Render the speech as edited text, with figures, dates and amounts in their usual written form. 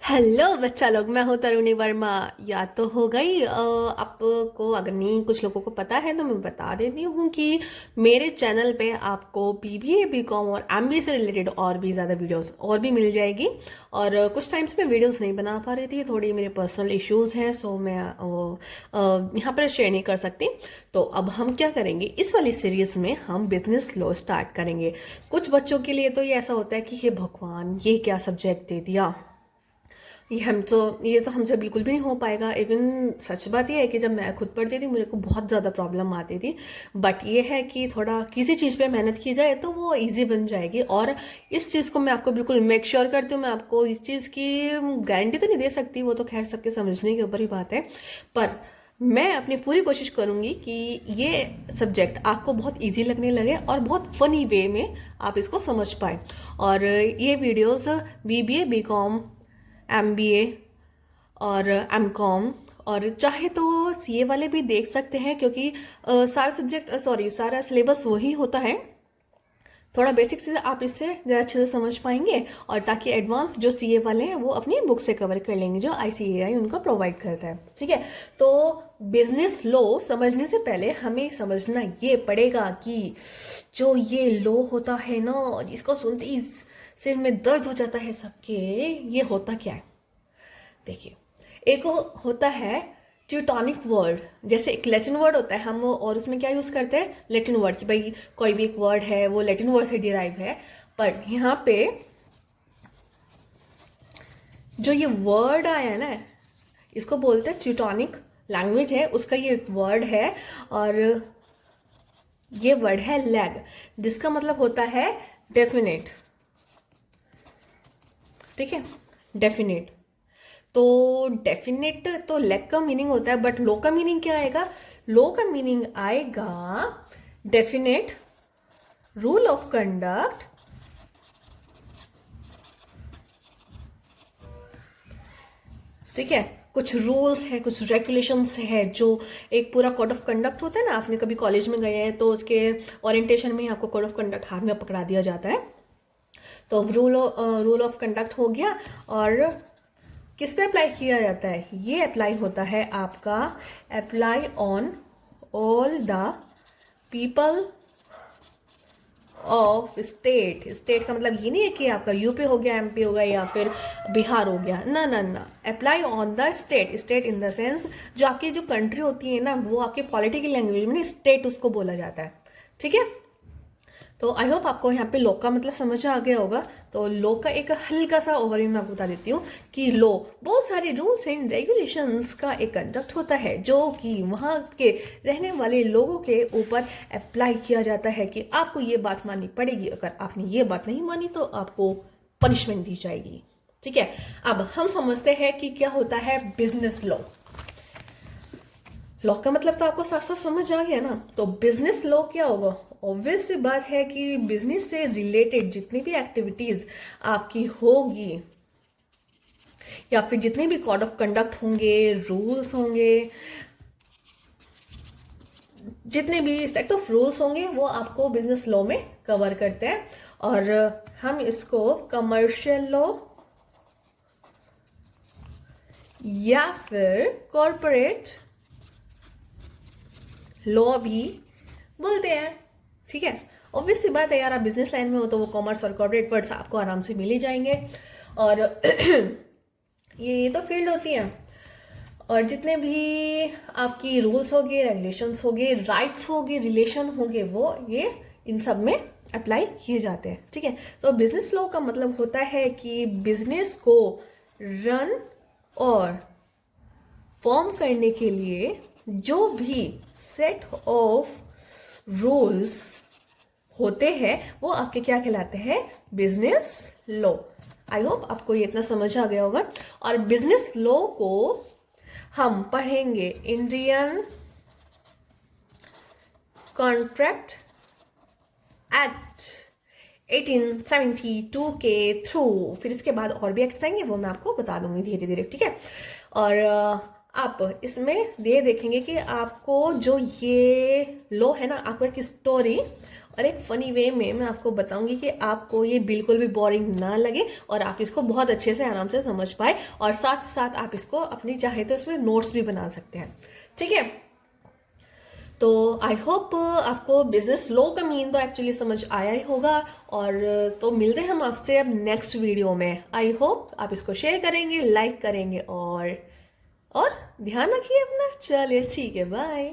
Hello बच्चा लोग, मैं हूँ तरुणी वर्मा। याद तो हो गई आपको। अगर नहीं कुछ लोगों को पता है तो मैं बता देती हूँ कि मेरे चैनल पे आपको बीबीए बीकॉम और एमबीए से रिलेटेड और भी ज़्यादा वीडियोस और भी मिल जाएगी। और कुछ टाइम से मैं वीडियोस नहीं बना पा रही थी, थोड़ी मेरे पर्सनल इश्यूज हैं, सो मैं वो यहाँ पर शेयर नहीं कर सकती। तो अब हम क्या करेंगे, इस वाली सीरीज़ में हम बिजनेस लॉ स्टार्ट करेंगे। कुछ बच्चों के लिए तो ये ऐसा होता है कि हे भगवान, ये क्या सब्जेक्ट दे दिया, ये तो हमसे बिल्कुल भी नहीं हो पाएगा। इवन सच बात ये है कि जब मैं खुद पढ़ती थी मेरे को बहुत ज़्यादा प्रॉब्लम आती थी। बट ये है कि थोड़ा किसी चीज़ पे मेहनत की जाए तो वो इजी बन जाएगी। और इस चीज़ को मैं आपको बिल्कुल मेक श्योर करती हूँ। मैं आपको इस चीज़ की गारंटी तो नहीं दे सकती, वो तो खैर सबके समझने के ऊपर ही बात है। पर मैं अपनी पूरी कोशिश करूँगी कि ये सब्जेक्ट आपको बहुत इजी लगने लगे और बहुत फ़नी वे में आप इसको समझ पाए। और ये वीडियोस बीबीए बीकॉम एमबीए और एमकॉम और चाहे तो सीए वाले भी देख सकते हैं, क्योंकि सारा सिलेबस वही होता है। थोड़ा बेसिक से आप इससे ज़्यादा अच्छे से समझ पाएंगे, और ताकि एडवांस जो सीए वाले हैं वो अपनी बुक से कवर कर लेंगे जो आईसीएआई उनको प्रोवाइड करता है। ठीक है, तो बिजनेस लॉ समझने से पहले हमें समझना ये पड़ेगा कि जो ये लॉ होता है ना, इसको सुनते ही सिर में दर्द हो जाता है सबके। ये होता क्या है, देखिए। एक होता है ट्यूटोनिक वर्ड, जैसे एक लैटिन वर्ड होता है, हम और उसमें क्या यूज़ करते हैं, लैटिन वर्ड, कि भाई कोई भी एक वर्ड है वो लैटिन वर्ड से डिराइव है। पर यहाँ पे जो ये वर्ड आया है ना, इसको बोलते हैं ट्यूटोनिक लैंग्वेज है, उसका ये वर्ड है। और ये वर्ड है लैग, जिसका मतलब होता है डेफिनेट। ठीक है, डेफिनेट। तो डेफिनेट तो लेग का मीनिंग होता है, बट लो का मीनिंग क्या आएगा, लो का मीनिंग आएगा डेफिनेट रूल ऑफ कंडक्ट। ठीक है, कुछ रूल्स है, कुछ रेगुलेशंस है, जो एक पूरा कोड ऑफ कंडक्ट होता है ना। आपने कभी कॉलेज में गए हैं तो उसके ओरिएंटेशन में ही आपको कोड ऑफ कंडक्ट हाथ में पकड़ा दिया जाता है। तो रूल ऑफ कंडक्ट हो गया। और किस पे अप्लाई किया जाता है, ये अप्लाई होता है आपका, apply on all the people of state. State का मतलब ये नहीं है कि आपका यूपी हो गया, एमपी हो गया, या फिर बिहार हो गया, ना ना ना। Apply on the state. State in the sense जो आपकी जो कंट्री होती है ना, वो आपके पॉलिटिकल लैंग्वेज में स्टेट उसको बोला जाता है। ठीक है, तो आई होप आपको यहाँ पे लॉ का मतलब समझ आ गया होगा। तो लॉ का एक हल्का सा ओवरव्यू मैं बता देती हूँ कि लॉ बहुत सारे रूल्स एंड रेगुलेशंस का एक कंडक्ट होता है, जो कि वहाँ के रहने वाले लोगों के ऊपर अप्लाई किया जाता है कि आपको ये बात माननी पड़ेगी, अगर आपने ये बात नहीं मानी तो आपको पनिशमेंट दी जाएगी। ठीक है, अब हम समझते हैं कि क्या होता है बिजनेस लॉ। लॉ का मतलब तो आपको साफ साफ समझ आ गया ना। तो बिजनेस लॉ क्या होगा, ऑब्वियस सी बात है कि बिजनेस से रिलेटेड जितनी भी एक्टिविटीज आपकी होगी, या फिर जितने भी कोड ऑफ कंडक्ट होंगे, रूल्स होंगे, जितने भी सेट ऑफ रूल्स होंगे, वो आपको बिजनेस लॉ में कवर करते हैं। और हम इसको कमर्शियल लॉ या फिर कॉरपोरेट लॉ भी बोलते हैं। ठीक है, ऑब्वियस सी बात है यार, आप बिजनेस लाइन में हो तो वो कॉमर्स और कॉर्पोरेट वर्ड्स आपको आराम से मिल ही जाएंगे। और ये तो फील्ड होती है। और जितने भी आपकी रूल्स होंगे, रेगुलेशंस होंगे, राइट्स होंगे, रिलेशन होंगे, वो ये इन सब में अप्लाई किए जाते हैं। ठीक है, तो बिजनेस लॉ का मतलब होता है कि बिजनेस को रन और फॉर्म करने के लिए जो भी सेट ऑफ रूल्स होते हैं वो आपके क्या कहलाते हैं, बिजनेस लॉ। आई होप आपको ये इतना समझ आ गया होगा। और बिजनेस लॉ को हम पढ़ेंगे इंडियन कॉन्ट्रैक्ट एक्ट 1872 के थ्रू। फिर इसके बाद और भी एक्ट आएंगे, वो मैं आपको बता दूंगी धीरे धीरे। ठीक है, और आप इसमें ये देखेंगे कि आपको जो ये लॉ है ना, आपको एक स्टोरी और एक फ़नी वे में मैं आपको बताऊंगी कि आपको ये बिल्कुल भी बोरिंग ना लगे और आप इसको बहुत अच्छे से आराम से समझ पाए, और साथ ही साथ आप इसको अपनी चाहे तो इसमें नोट्स भी बना सकते हैं। ठीक है, तो आई होप आपको बिजनेस लॉ का मीन तो एक्चुअली समझ आया ही होगा। और तो मिलते हैं हम आपसे अब नेक्स्ट वीडियो में। आई होप आप इसको शेयर करेंगे, लाइक करेंगे, और ध्यान रखिए अपना। चलिए ठीक है, बाय।